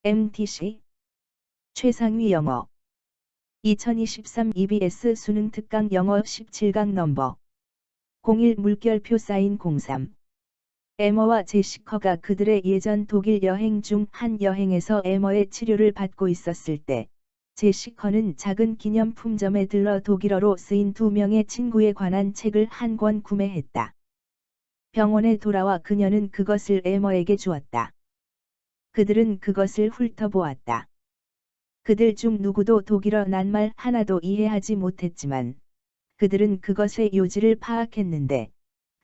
MTC 최상위 영어 2023 EBS 수능 특강 영어 17강 넘버 01 물결표 사인 03 에머와 제시커가 그들의 예전 독일 여행 중 한 여행에서 에머의 치료를 받고 있었을 때 제시커는 작은 기념품점에 들러 독일어로 쓰인 2명의 친구에 관한 책을 한 권 구매했다. 병원에 돌아와 그녀는 그것을 에머에게 주었다. 그들은 그것을 훑어보았다. 그들 중 누구도 독일어 낱말 하나도 이해하지 못했지만 그들은 그것의 요지를 파악했는데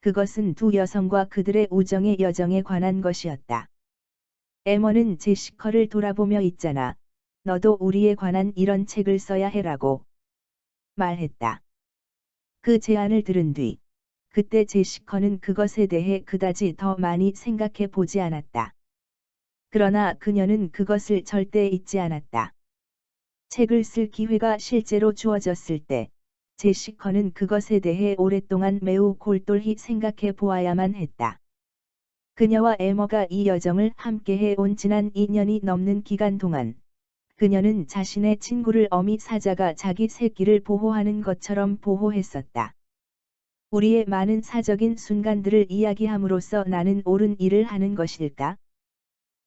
그것은 두 여성과 그들의 우정의 여정에 관한 것이었다. 에머는 제시커를 돌아보며 있잖아. 너도 우리에 관한 이런 책을 써야 해라고 말했다. 그 제안을 들은 뒤 그때 제시커는 그것에 대해 그다지 더 많이 생각해 보지 않았다. 그러나 그녀는 그것을 절대 잊지 않았다. 책을 쓸 기회가 실제로 주어졌을 때 제시커는 그것에 대해 오랫동안 매우 골똘히 생각해 보아야만 했다. 그녀와 에머가 이 여정을 함께해 온 지난 2년이 넘는 기간 동안 그녀는 자신의 친구를 어미 사자가 자기 새끼를 보호하는 것처럼 보호했었다. 우리의 많은 사적인 순간들을 이야기함으로써 나는 옳은 일을 하는 것일까?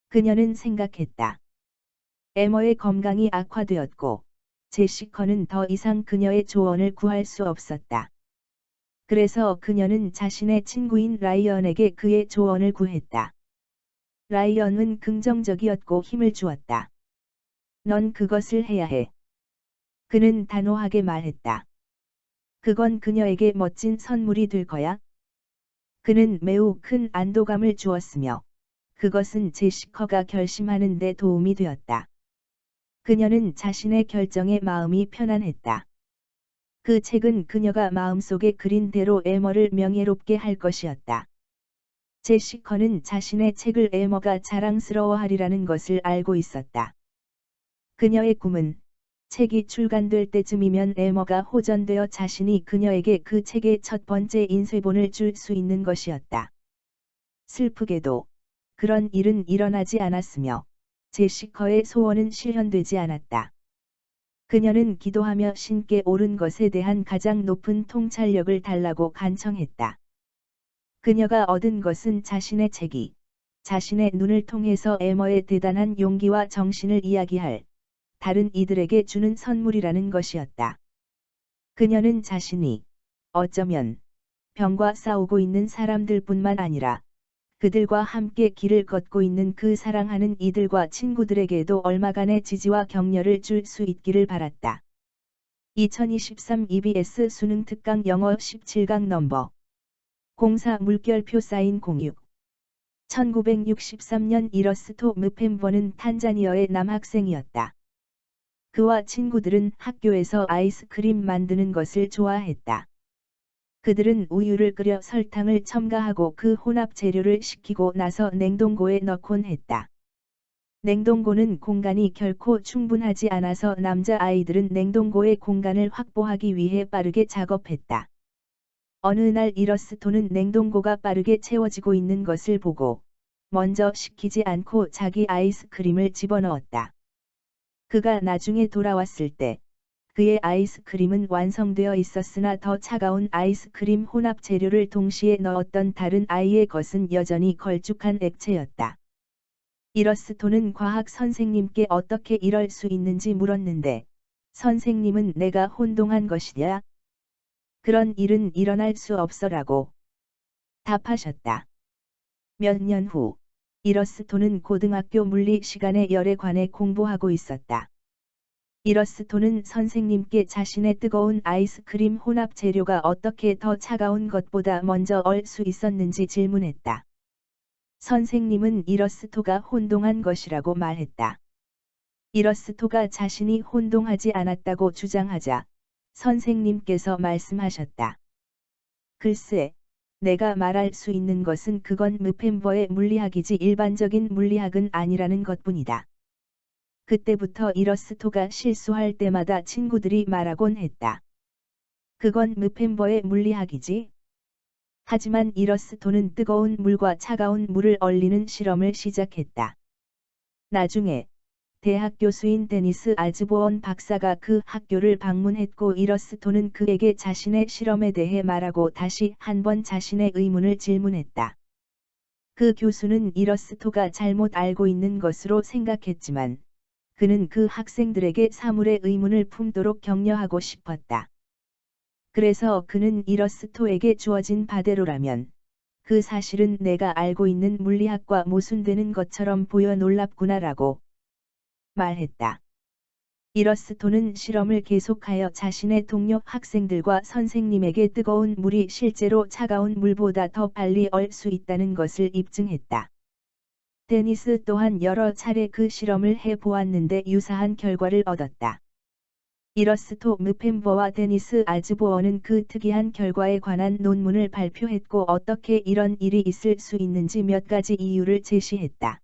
그녀는 생각했다. 에머의 건강이 악화되었고 제시커는 더 이상 그녀의 조언을 구할 수 없었다. 그래서 그녀는 자신의 친구인 라이언에게 그의 조언을 구했다. 라이언은 긍정적이었고 힘을 주었다. 넌 그것을 해야 해. 그는 단호하게 말했다. 그건 그녀에게 멋진 선물이 될 거야. 그는 매우 큰 안도감을 주었으며 그것은 제시커가 결심하는 데 도움이 되었다. 그녀는 자신의 결정에 마음이 편안했다. 그 책은 그녀가 마음속에 그린 대로 에머를 명예롭게 할 것이었다. 제시커는 자신의 책을 에머가 자랑스러워하리라는 것을 알고 있었다. 그녀의 꿈은 책이 출간될 때쯤이면 에머가 호전되어 자신이 그녀에게 그 책의 첫 번째 인쇄본을 줄 수 있는 것이었다. 슬프게도 그런 일은 일어나지 않았으며 제시커의 소원은 실현되지 않았다. 그녀는 기도하며 신께 옳은 것에 대한 가장 높은 통찰력을 달라고 간청했다. 그녀가 얻은 것은 자신의 책이 자신의 눈을 통해서 에머의 대단한 용기와 정신을 이야기할 다른 이들에게 주는 선물이라는 것이었다. 그녀는 자신이 어쩌면 병과 싸우고 있는 사람들뿐만 아니라 그들과 함께 길을 걷고 있는 그 사랑하는 이들과 친구들에게도 얼마간의 지지와 격려를 줄 수 있기를 바랐다. 2023 EBS 수능 특강 영어 17강 넘버 04 물결표 사인 06 1963년 이러스토 므펜버는 탄자니아의 남학생이었다. 그와 친구들은 학교에서 아이스크림 만드는 것을 좋아했다. 그들은 우유를 끓여 설탕을 첨가하고 그 혼합 재료를 식히고 나서 냉동고에 넣곤 했다. 냉동고는 공간이 결코 충분하지 않아서 남자아이들은 냉동고의 공간을 확보하기 위해 빠르게 작업했다. 어느 날 이러스토는 냉동고가 빠르게 채워지고 있는 것을 보고 먼저 식히지 않고 자기 아이스크림을 집어넣었다. 그가 나중에 돌아왔을 때 그의 아이스크림은 완성되어 있었으나 더 차가운 아이스크림 혼합 재료를 동시에 넣었던 다른 아이의 것은 여전히 걸쭉한 액체였다. 이러스토는 과학 선생님께 어떻게 이럴 수 있는지 물었는데 선생님은 내가 혼동한 것이냐? 그런 일은 일어날 수 없어라고 답하셨다. 몇 년 후 이러스토는 고등학교 물리 시간에 열에 관해 공부하고 있었다. 이러스토는 선생님께 자신의 뜨거운 아이스크림 혼합 재료가 어떻게 더 차가운 것보다 먼저 얼 수 있었는지 질문했다. 선생님은 이러스토가 혼동한 것이라고 말했다. 이러스토가 자신이 혼동하지 않았다고 주장하자 선생님께서 말씀하셨다. 글쎄, 내가 말할 수 있는 것은 그건 므펜버의 물리학이지 일반적인 물리학은 아니라는 것뿐이다. 그때부터 이러스토가 실수할 때마다 친구들이 말하곤 했다. 그건 므펜버의 물리학이지. 하지만 이러스토는 뜨거운 물과 차가운 물을 얼리는 실험을 시작했다. 나중에 대학 교수인 데니스 알즈보언 박사가 그 학교를 방문했고 이러스토는 그에게 자신의 실험에 대해 말하고 다시 한번 자신의 의문을 질문했다. 그 교수는 이러스토가 잘못 알고 있는 것으로 생각했지만 그는 그 학생들에게 사물의 의문을 품도록 격려하고 싶었다. 그래서 그는 이러스토에게 주어진 바대로라면 그 사실은 내가 알고 있는 물리학과 모순되는 것처럼 보여 놀랍구나라고 말했다. 이러스토는 실험을 계속하여 자신의 동료 학생들과 선생님에게 뜨거운 물이 실제로 차가운 물보다 더 빨리 얼 수 있다는 것을 입증했다. 데니스 또한 여러 차례 그 실험을 해보았는데 유사한 결과를 얻었다. 이러스토 므펜버와 데니스 알즈보어는 그 특이한 결과에 관한 논문을 발표했고 어떻게 이런 일이 있을 수 있는지 몇 가지 이유를 제시했다.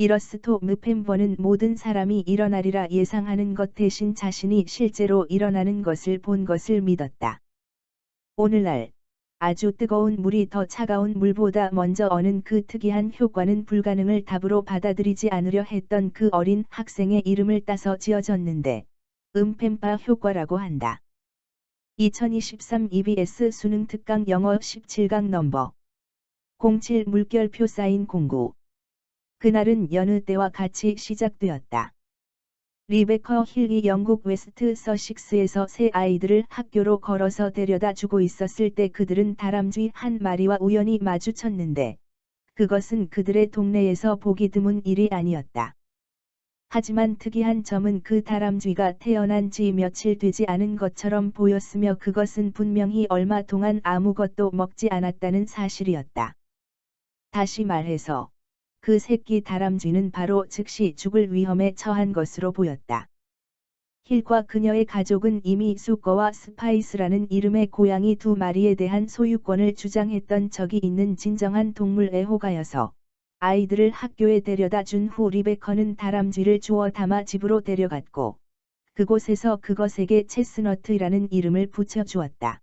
이러스토 므펜버는 모든 사람이 일어나리라 예상하는 것 대신 자신이 실제로 일어나는 것을 본 것을 믿었다. 오늘날 아주 뜨거운 물이 더 차가운 물보다 먼저 어는 그 특이한 효과는 불가능을 답으로 받아들이지 않으려 했던 그 어린 학생의 이름을 따서 지어졌는데 므펜바 효과라고 한다. 2023 EBS 수능 특강 영어 17강 넘버 07 물결표 사인 공고. 그날은 여느 때와 같이 시작되었다. 리베커 힐이 영국 웨스트 서식스에서 세 아이들을 학교로 걸어서 데려다 주고 있었을 때 그들은 다람쥐 한 마리와 우연히 마주쳤는데 그것은 그들의 동네에서 보기 드문 일이 아니었다. 하지만 특이한 점은 그 다람쥐가 태어난 지 며칠 되지 않은 것처럼 보였으며 그것은 분명히 얼마 동안 아무것도 먹지 않았다는 사실이었다. 다시 말해서 그 새끼 다람쥐는 바로 즉시 죽을 위험에 처한 것으로 보였다. 힐과 그녀의 가족은 이미 수거와 스파이스라는 이름의 고양이 두 마리에 대한 소유권을 주장했던 적이 있는 진정한 동물 애호가여서 아이들을 학교에 데려다 준 후 리베커는 다람쥐를 주워 담아 집으로 데려갔고 그곳에서 그것에게 체스너트라는 이름을 붙여주었다.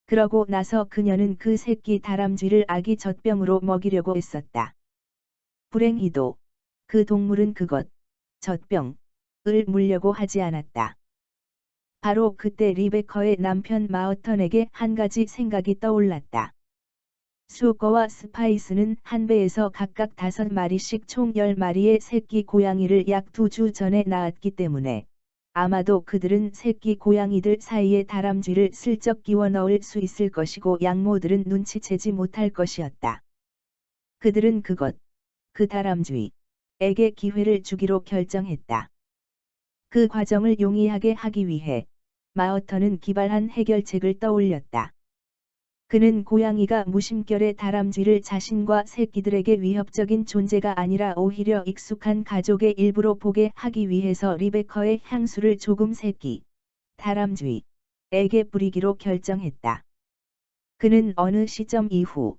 그러고 나서 그녀는 그 새끼 다람쥐를 아기 젖병으로 먹이려고 했었다. 불행히도 그 동물은 그것, 젖병을 물려고 하지 않았다. 바로 그때 리베커의 남편 마어턴에게 한 가지 생각이 떠올랐다. 수거와 스파이스는 한 배에서 각각 5마리씩 총 10마리의 새끼 고양이를 약 2주 전에 낳았기 때문에 아마도 그들은 새끼 고양이들 사이에 다람쥐를 슬쩍 끼워 넣을 수 있을 것이고 양모들은 눈치채지 못할 것이었다. 그들은 그 다람쥐에게 기회를 주기로 결정했다. 그 과정을 용이하게 하기 위해 마어턴은 기발한 해결책을 떠올렸다. 그는 고양이가 무심결에 다람쥐를 자신과 새끼들에게 위협적인 존재가 아니라 오히려 익숙한 가족의 일부로 보게 하기 위해서 리베커의 향수를 조금 새끼 다람쥐에게 뿌리기로 결정했다. 그는 어느 시점 이후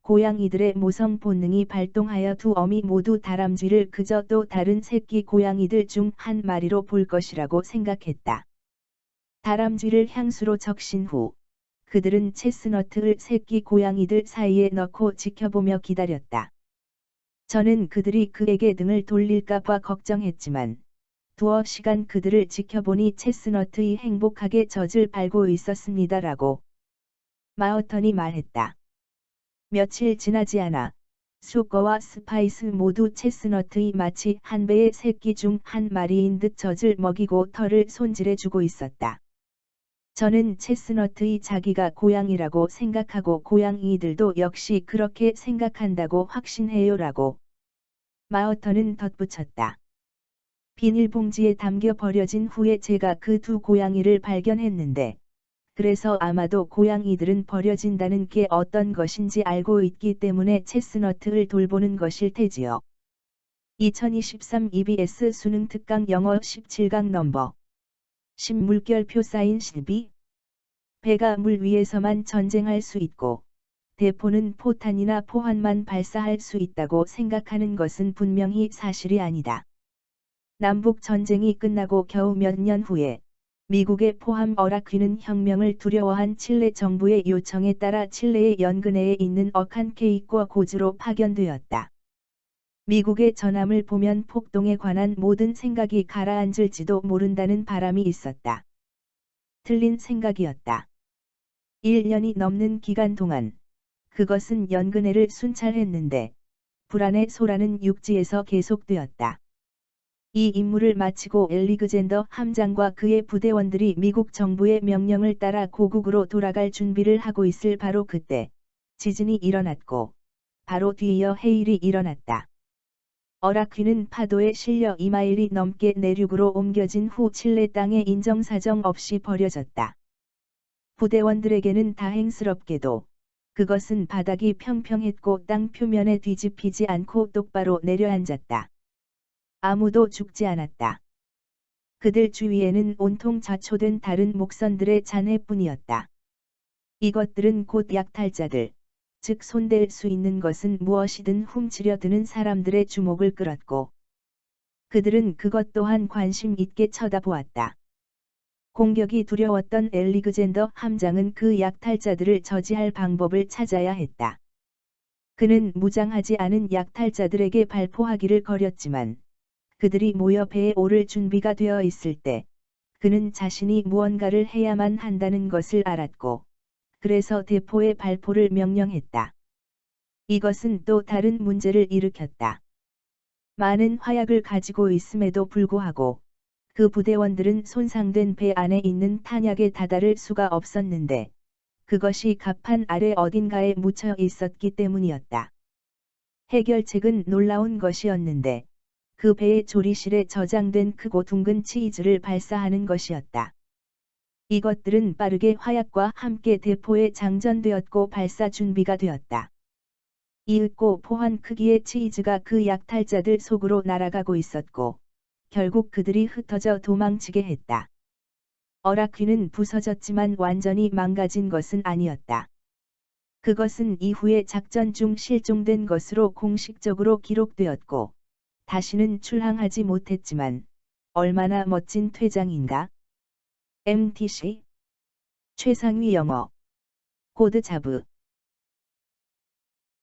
고양이들의 모성 본능이 발동하여 두 어미 모두 다람쥐를 그저 또 다른 새끼 고양이들 중 한 마리로 볼 것이라고 생각했다. 다람쥐를 향수로 적신 후 그들은 체스너트를 새끼 고양이들 사이에 넣고 지켜보며 기다렸다. 저는 그들이 그에게 등을 돌릴까봐 걱정했지만 두어 시간 그들을 지켜보니 체스너트이 행복하게 젖을 밟고 있었습니다라고 마어턴이 말했다. 며칠 지나지 않아 수거와 스파이스 모두 체스너트이 마치 한 배의 새끼 중 한 마리인 듯 젖을 먹이고 털을 손질해주고 있었다. 저는 체스너트이 자기가 고양이라고 생각하고 고양이들도 역시 그렇게 생각한다고 확신해요라고 마어턴은 덧붙였다. 비닐봉지에 담겨 버려진 후에 제가 그 두 고양이를 발견했는데 그래서 아마도 고양이들은 버려진다는 게 어떤 것인지 알고 있기 때문에 체스너트를 돌보는 것일 테지요. 2023 EBS 수능 특강 영어 17강 넘버 10 물결표 사인 12. 배가 물 위에서만 전쟁할 수 있고 대포는 포탄이나 포환만 발사할 수 있다고 생각하는 것은 분명히 사실이 아니다. 남북 전쟁이 끝나고 겨우 몇 년 후에 미국의 포함 어라퀴는 혁명을 두려워한 칠레 정부의 요청에 따라 칠레의 연근해에 있는 어칸케이코 고주로 파견되었다. 미국의 전함을 보면 폭동에 관한 모든 생각이 가라앉을지도 모른다는 바람이 있었다. 틀린 생각이었다. 1년이 넘는 기간 동안 그것은 연근해를 순찰했는데 불안의 소란은 육지에서 계속되었다. 이 임무를 마치고 엘리그젠더 함장과 그의 부대원들이 미국 정부의 명령을 따라 고국으로 돌아갈 준비를 하고 있을 바로 그때 지진이 일어났고 바로 뒤이어 해일이 일어났다. 어라퀴는 파도에 실려 2마일이 넘게 내륙으로 옮겨진 후 칠레 땅에 인정사정 없이 버려졌다. 부대원들에게는 다행스럽게도 그것은 바닥이 평평했고 땅 표면에 뒤집히지 않고 똑바로 내려앉았다. 아무도 죽지 않았다. 그들 주위에는 온통 자초된 다른 목선들의 잔해뿐이었다. 이것들은 곧 약탈자들, 즉 손댈 수 있는 것은 무엇이든 훔치려 드는 사람들의 주목을 끌었고 그들은 그것 또한 관심 있게 쳐다보았다. 공격이 두려웠던 엘리그젠더 함장은 그 약탈자들을 저지할 방법을 찾아야 했다. 그는 무장하지 않은 약탈자들에게 발포하기를 거렸지만 그들이 모여 배에 오를 준비가 되어 있을 때 그는 자신이 무언가를 해야만 한다는 것을 알았고 그래서 대포의 발포를 명령했다. 이것은 또 다른 문제를 일으켰다. 많은 화약을 가지고 있음에도 불구하고 그 부대원들은 손상된 배 안에 있는 탄약에 다다를 수가 없었는데 그것이 갑판 아래 어딘가에 묻혀 있었기 때문이었다. 해결책은 놀라운 것이었는데 그 배의 조리실에 저장된 크고 둥근 치즈를 발사하는 것이었다. 이것들은 빠르게 화약과 함께 대포에 장전되었고 발사 준비가 되었다. 이윽고 포한 크기의 치즈가 그 약탈자들 속으로 날아가고 있었고 결국 그들이 흩어져 도망치게 했다. 어라퀴는 부서졌지만 완전히 망가진 것은 아니었다. 그것은 이후에 작전 중 실종된 것으로 공식적으로 기록되었고 다시는 출항하지 못했지만 얼마나 멋진 퇴장인가? MTC 최상위 영어 코드 자브